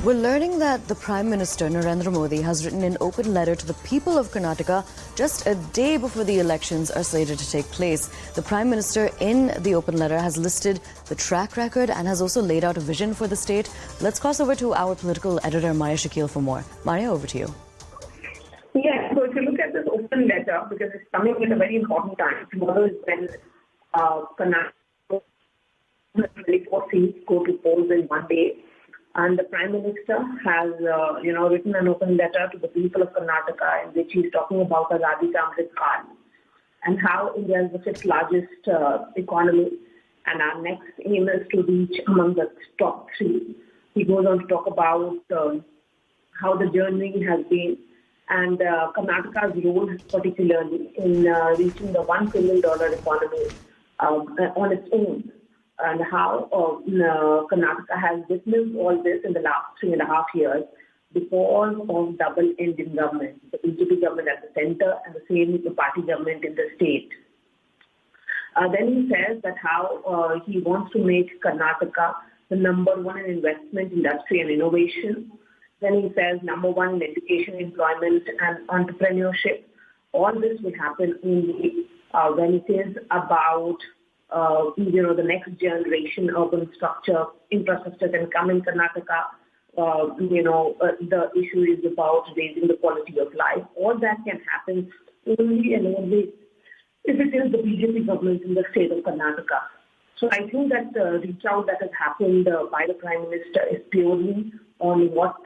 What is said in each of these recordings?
We're learning that the Prime Minister, Narendra Modi, has written an open letter to the people of Karnataka just a day before the elections are slated to take place. The Prime Minister, in the open letter, has listed the track record and has also laid out a vision for the state. Let's cross over to our political editor, Maria Shakil, for more. Maria, over to you. Yeah, so if you look at this open letter, because it's coming at a very important time, tomorrow is when Karnataka 24 seats go to polls in one day. And the Prime Minister has, written an open letter to the people of Karnataka in which he's talking about the Radhikamrit card and how India is the fifth largest economy, and our next aim is to reach among the top three. He goes on to talk about how the journey has been and Karnataka's role particularly in reaching the $1 billion economy on its own, and how Karnataka has witnessed all this in the last 3.5 years because of double-ended government, the BJP government at the center and the same party government in the state. Then he says that how he wants to make Karnataka the number one in investment, industry and innovation. Then he says number one in education, employment and entrepreneurship. All this will happen only when it is about the next generation urban infrastructure can come in Karnataka. The issue is about raising the quality of life. All that can happen only and only if it is the BJP government in the state of Karnataka. So I think that reach out that has happened by the Prime Minister is purely on what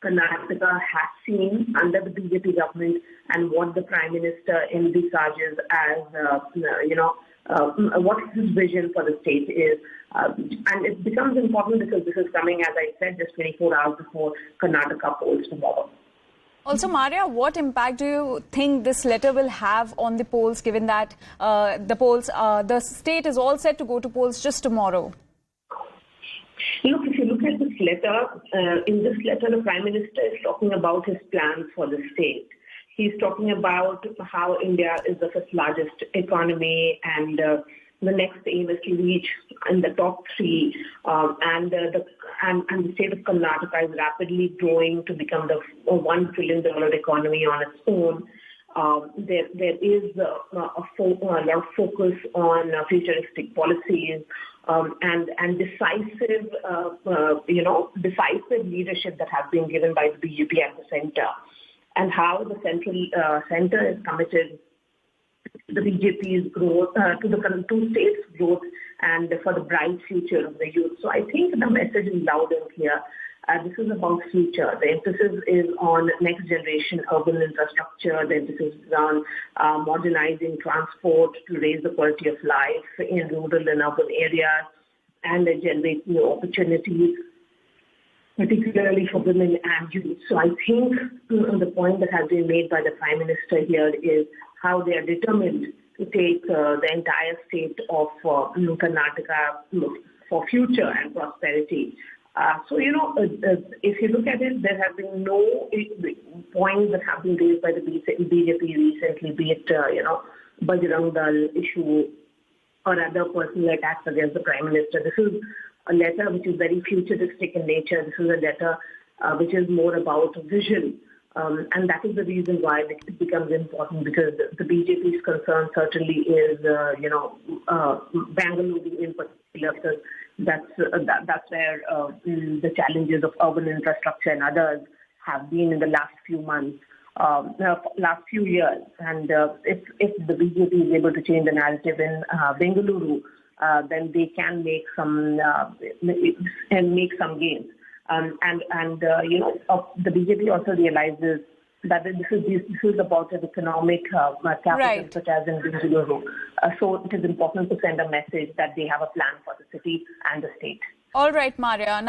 Karnataka has seen under the BJP government and what the Prime Minister envisages as, what his vision for the state is. And it becomes important because this is coming, as I said, just 24 hours before Karnataka polls tomorrow. Also, Maria, what impact do you think this letter will have on the polls, given that the state is all set to go to polls just tomorrow? Look, if you look at this letter, in this letter, the Prime Minister is talking about his plans for the state. He's talking about how India is the fifth largest economy and the next aim is to reach in the top three, and the state of Karnataka is rapidly growing to become the $1 trillion economy on its own. There is a lot of focus on futuristic policies and decisive leadership that has been given by the BJP at the center, and how the center is committed to the BJP's growth, to the two states' growth, and for the bright future of the youth. So I think the message is loud and clear. This is about future. The emphasis is on next generation urban infrastructure. The emphasis is on modernizing transport to raise the quality of life in rural and urban areas and generate new opportunities, particularly for women and youth. So I think the point that has been made by the Prime Minister here is how they are determined to take the entire state of Karnataka for future and prosperity. If you look at it, there have been no points that have been raised by the BJP recently, be it, Bajrang Dal issue or other personal attacks against the Prime Minister. This is a letter which is very futuristic in nature. This is a letter which is more about vision. And that is the reason why it becomes important, because the BJP's concern certainly is, Bangalore in particular, because that's where the challenges of urban infrastructure and others have been in the last few months, last few years. And if the BJP is able to change the narrative in Bengaluru, then they can make some gains. The BJP also realizes that this is about an economic capital, right, such as in Bengaluru. So it is important to send a message that they have a plan for the city and the state. All right, Maria.